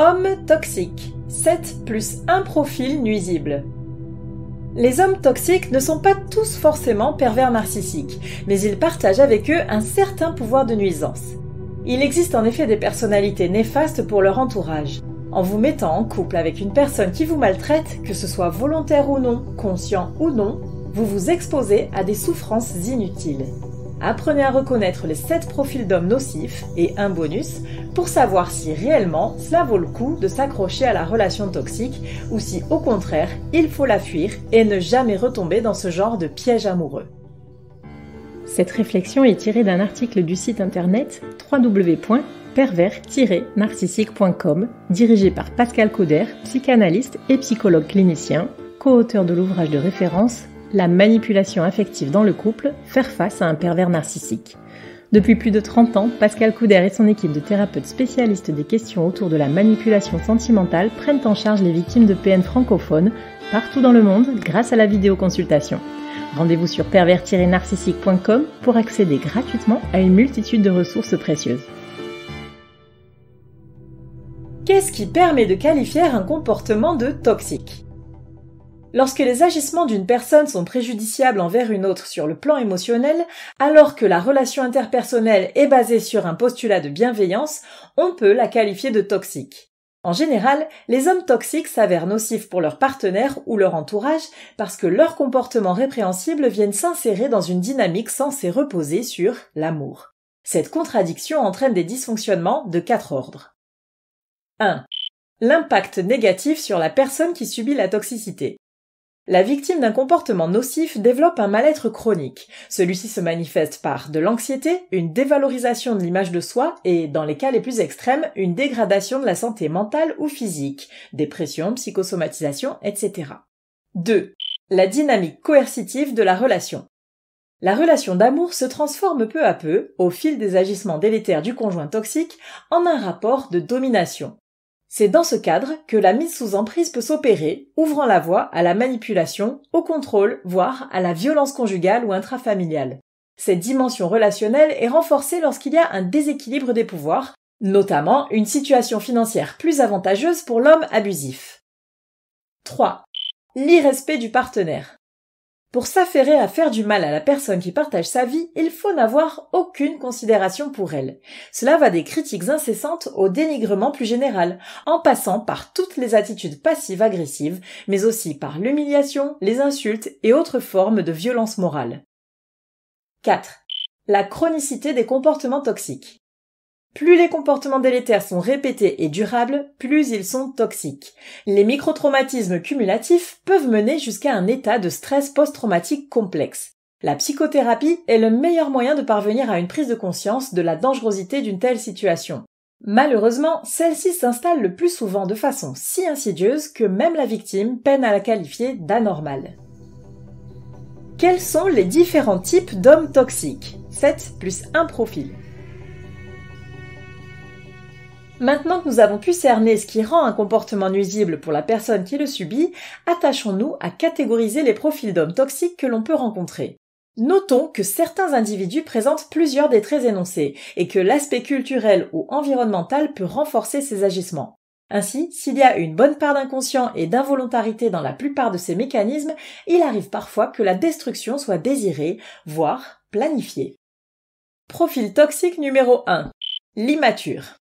Hommes toxiques, 7 plus 1 profil nuisible. Les hommes toxiques ne sont pas tous forcément pervers narcissiques, mais ils partagent avec eux un certain pouvoir de nuisance. Il existe en effet des personnalités néfastes pour leur entourage. En vous mettant en couple avec une personne qui vous maltraite, que ce soit volontaire ou non, conscient ou non, vous vous exposez à des souffrances inutiles. Apprenez à reconnaître les 7 profils d'hommes nocifs et un bonus pour savoir si réellement cela vaut le coup de s'accrocher à la relation toxique ou si au contraire il faut la fuir et ne jamais retomber dans ce genre de piège amoureux. Cette réflexion est tirée d'un article du site internet www.pervers-narcissique.com dirigé par Pascal Couder, psychanalyste et psychologue clinicien, co-auteur de l'ouvrage de référence La manipulation affective dans le couple, faire face à un pervers narcissique. Depuis plus de 30 ans, Pascal Couder et son équipe de thérapeutes spécialistes des questions autour de la manipulation sentimentale prennent en charge les victimes de PN francophones partout dans le monde grâce à la vidéoconsultation. Rendez-vous sur pervers-narcissique.com pour accéder gratuitement à une multitude de ressources précieuses. Qu'est-ce qui permet de qualifier un comportement de toxique ? Lorsque les agissements d'une personne sont préjudiciables envers une autre sur le plan émotionnel, alors que la relation interpersonnelle est basée sur un postulat de bienveillance, on peut la qualifier de toxique. En général, les hommes toxiques s'avèrent nocifs pour leur partenaire ou leur entourage parce que leurs comportements répréhensibles viennent s'insérer dans une dynamique censée reposer sur l'amour. Cette contradiction entraîne des dysfonctionnements de 4 ordres. 1. L'impact négatif sur la personne qui subit la toxicité. La victime d'un comportement nocif développe un mal-être chronique. Celui-ci se manifeste par de l'anxiété, une dévalorisation de l'image de soi et, dans les cas les plus extrêmes, une dégradation de la santé mentale ou physique, dépression, psychosomatisation, etc. 2. La dynamique coercitive de la relation. La relation d'amour se transforme peu à peu, au fil des agissements délétères du conjoint toxique, en un rapport de domination. C'est dans ce cadre que la mise sous emprise peut s'opérer, ouvrant la voie à la manipulation, au contrôle, voire à la violence conjugale ou intrafamiliale. Cette dimension relationnelle est renforcée lorsqu'il y a un déséquilibre des pouvoirs, notamment une situation financière plus avantageuse pour l'homme abusif. 3. L'irrespect du partenaire. Pour s'affairer à faire du mal à la personne qui partage sa vie, il faut n'avoir aucune considération pour elle. Cela va des critiques incessantes au dénigrement plus général, en passant par toutes les attitudes passives-agressives, mais aussi par l'humiliation, les insultes et autres formes de violence morale. 4. La chronicité des comportements toxiques. Plus les comportements délétères sont répétés et durables, plus ils sont toxiques. Les microtraumatismes cumulatifs peuvent mener jusqu'à un état de stress post-traumatique complexe. La psychothérapie est le meilleur moyen de parvenir à une prise de conscience de la dangerosité d'une telle situation. Malheureusement, celle-ci s'installe le plus souvent de façon si insidieuse que même la victime peine à la qualifier d'anormale. Quels sont les différents types d'hommes toxiques ? 7 plus 1 profil. Maintenant que nous avons pu cerner ce qui rend un comportement nuisible pour la personne qui le subit, attachons-nous à catégoriser les profils d'hommes toxiques que l'on peut rencontrer. Notons que certains individus présentent plusieurs des traits énoncés et que l'aspect culturel ou environnemental peut renforcer ces agissements. Ainsi, s'il y a une bonne part d'inconscient et d'involontarité dans la plupart de ces mécanismes, il arrive parfois que la destruction soit désirée, voire planifiée. Profil toxique numéro 1. L'immature.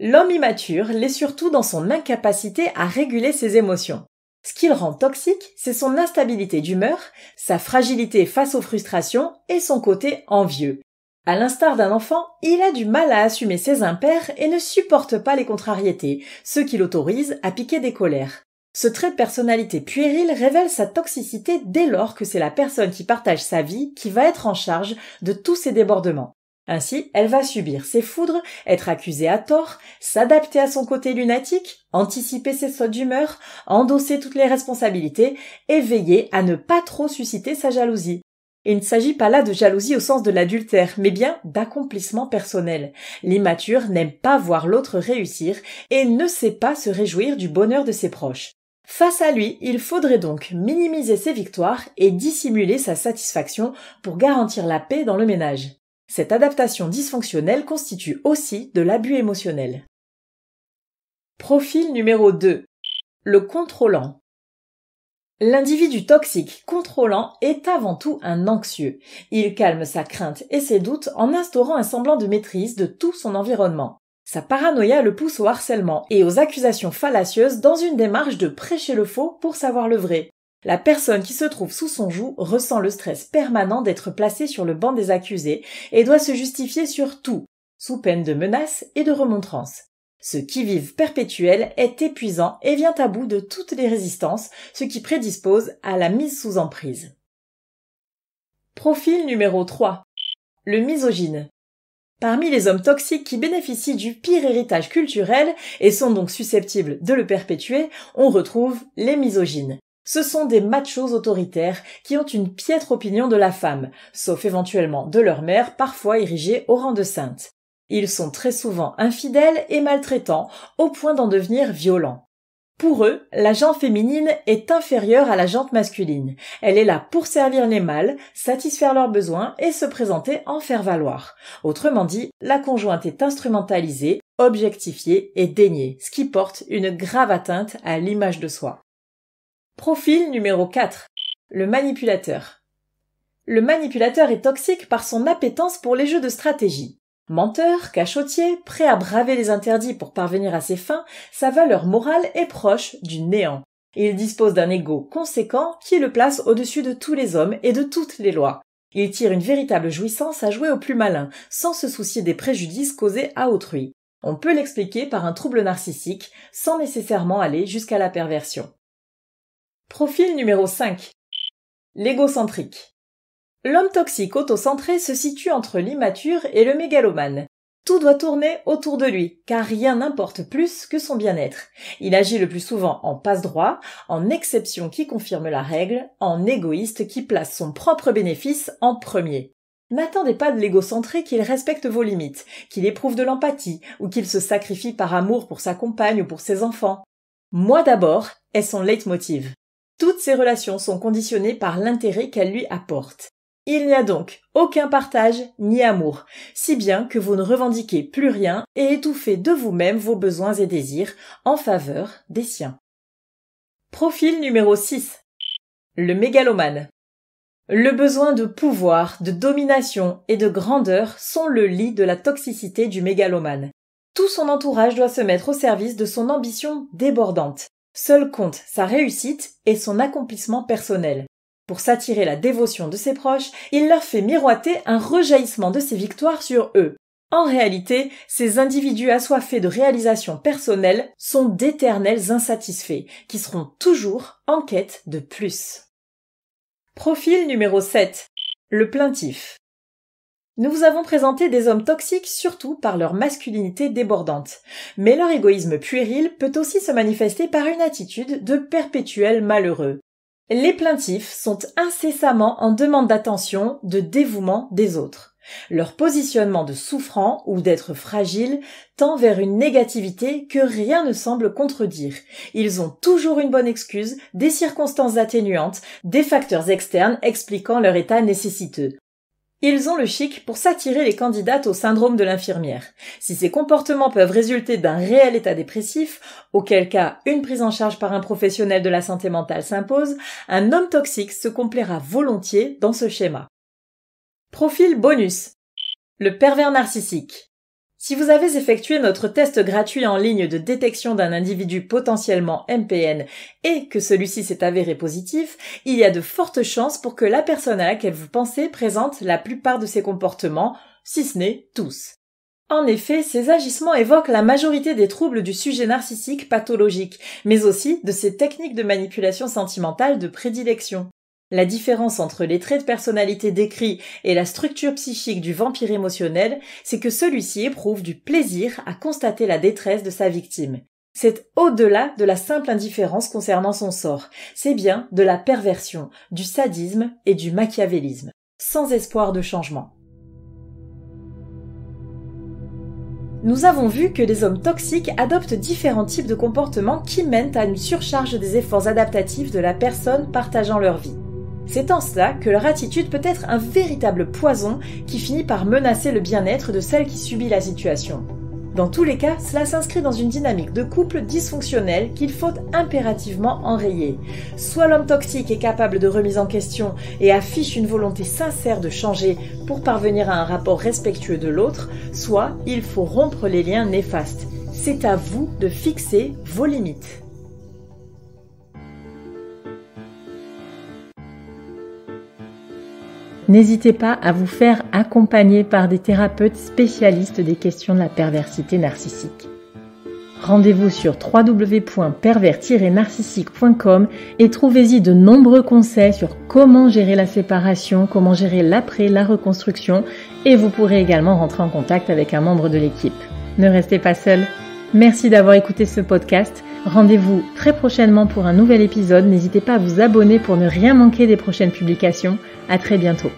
L'homme immature l'est surtout dans son incapacité à réguler ses émotions. Ce qui le rend toxique, c'est son instabilité d'humeur, sa fragilité face aux frustrations et son côté envieux. À l'instar d'un enfant, il a du mal à assumer ses impairs et ne supporte pas les contrariétés, ce qui l'autorise à piquer des colères. Ce trait de personnalité puéril révèle sa toxicité dès lors que c'est la personne qui partage sa vie qui va être en charge de tous ces débordements. Ainsi, elle va subir ses foudres, être accusée à tort, s'adapter à son côté lunatique, anticiper ses sautes d'humeur, endosser toutes les responsabilités et veiller à ne pas trop susciter sa jalousie. Il ne s'agit pas là de jalousie au sens de l'adultère, mais bien d'accomplissement personnel. L'immature n'aime pas voir l'autre réussir et ne sait pas se réjouir du bonheur de ses proches. Face à lui, il faudrait donc minimiser ses victoires et dissimuler sa satisfaction pour garantir la paix dans le ménage. Cette adaptation dysfonctionnelle constitue aussi de l'abus émotionnel. Profil numéro 2. Le contrôlant. L'individu toxique contrôlant est avant tout un anxieux. Il calme sa crainte et ses doutes en instaurant un semblant de maîtrise de tout son environnement. Sa paranoïa le pousse au harcèlement et aux accusations fallacieuses dans une démarche de prêcher le faux pour savoir le vrai. La personne qui se trouve sous son joug ressent le stress permanent d'être placée sur le banc des accusés et doit se justifier sur tout, sous peine de menaces et de remontrances. Ce qui-vive perpétuel est épuisant et vient à bout de toutes les résistances, ce qui prédispose à la mise sous emprise. Profil numéro 3. Le misogyne. Parmi les hommes toxiques qui bénéficient du pire héritage culturel et sont donc susceptibles de le perpétuer, on retrouve les misogynes. Ce sont des machos autoritaires qui ont une piètre opinion de la femme, sauf éventuellement de leur mère, parfois érigée au rang de sainte. Ils sont très souvent infidèles et maltraitants, au point d'en devenir violents. Pour eux, la jante féminine est inférieure à la jante masculine. Elle est là pour servir les mâles, satisfaire leurs besoins et se présenter en faire-valoir. Autrement dit, la conjointe est instrumentalisée, objectifiée et déniée, ce qui porte une grave atteinte à l'image de soi. Profil numéro 4. Le manipulateur. Le manipulateur est toxique par son appétence pour les jeux de stratégie. Menteur, cachotier, prêt à braver les interdits pour parvenir à ses fins, sa valeur morale est proche du néant. Il dispose d'un ego conséquent qui le place au-dessus de tous les hommes et de toutes les lois. Il tire une véritable jouissance à jouer au plus malin, sans se soucier des préjudices causés à autrui. On peut l'expliquer par un trouble narcissique, sans nécessairement aller jusqu'à la perversion. Profil numéro 5. L'égocentrique. L'homme toxique autocentré se situe entre l'immature et le mégalomane. Tout doit tourner autour de lui, car rien n'importe plus que son bien-être. Il agit le plus souvent en passe-droit, en exception qui confirme la règle, en égoïste qui place son propre bénéfice en premier. N'attendez pas de l'égocentré qu'il respecte vos limites, qu'il éprouve de l'empathie ou qu'il se sacrifie par amour pour sa compagne ou pour ses enfants. Moi d'abord est son leitmotiv. Toutes ses relations sont conditionnées par l'intérêt qu'elles lui apportent. Il n'y a donc aucun partage ni amour, si bien que vous ne revendiquez plus rien et étouffez de vous-même vos besoins et désirs en faveur des siens. Profil numéro 6. Le mégalomane. Le besoin de pouvoir, de domination et de grandeur sont le lit de la toxicité du mégalomane. Tout son entourage doit se mettre au service de son ambition débordante. Seul compte sa réussite et son accomplissement personnel. Pour s'attirer la dévotion de ses proches, il leur fait miroiter un rejaillissement de ses victoires sur eux. En réalité, ces individus assoiffés de réalisations personnelles sont d'éternels insatisfaits, qui seront toujours en quête de plus. Profil numéro 7. Le plaintif. Nous vous avons présenté des hommes toxiques surtout par leur masculinité débordante. Mais leur égoïsme puéril peut aussi se manifester par une attitude de perpétuel malheureux. Les plaintifs sont incessamment en demande d'attention, de dévouement des autres. Leur positionnement de souffrant ou d'être fragile tend vers une négativité que rien ne semble contredire. Ils ont toujours une bonne excuse, des circonstances atténuantes, des facteurs externes expliquant leur état nécessiteux. Ils ont le chic pour s'attirer les candidates au syndrome de l'infirmière. Si ces comportements peuvent résulter d'un réel état dépressif, auquel cas une prise en charge par un professionnel de la santé mentale s'impose, un homme toxique se complaira volontiers dans ce schéma. Profil bonus. Le pervers narcissique. Si vous avez effectué notre test gratuit en ligne de détection d'un individu potentiellement MPN et que celui-ci s'est avéré positif, il y a de fortes chances pour que la personne à laquelle vous pensez présente la plupart de ces comportements, si ce n'est tous. En effet, ces agissements évoquent la majorité des troubles du sujet narcissique pathologique, mais aussi de ses techniques de manipulation sentimentale de prédilection. La différence entre les traits de personnalité décrits et la structure psychique du vampire émotionnel, c'est que celui-ci éprouve du plaisir à constater la détresse de sa victime. C'est au-delà de la simple indifférence concernant son sort. C'est bien de la perversion, du sadisme et du machiavélisme, sans espoir de changement. Nous avons vu que les hommes toxiques adoptent différents types de comportements qui mènent à une surcharge des efforts adaptatifs de la personne partageant leur vie. C'est en cela que leur attitude peut être un véritable poison qui finit par menacer le bien-être de celle qui subit la situation. Dans tous les cas, cela s'inscrit dans une dynamique de couple dysfonctionnelle qu'il faut impérativement enrayer. Soit l'homme toxique est capable de remise en question et affiche une volonté sincère de changer pour parvenir à un rapport respectueux de l'autre, soit il faut rompre les liens néfastes. C'est à vous de fixer vos limites. N'hésitez pas à vous faire accompagner par des thérapeutes spécialistes des questions de la perversité narcissique. Rendez-vous sur www.pervers-narcissique.com et trouvez-y de nombreux conseils sur comment gérer la séparation, comment gérer l'après, la reconstruction, et vous pourrez également rentrer en contact avec un membre de l'équipe. Ne restez pas seul. Merci d'avoir écouté ce podcast. Rendez-vous très prochainement pour un nouvel épisode. N'hésitez pas à vous abonner pour ne rien manquer des prochaines publications. À très bientôt.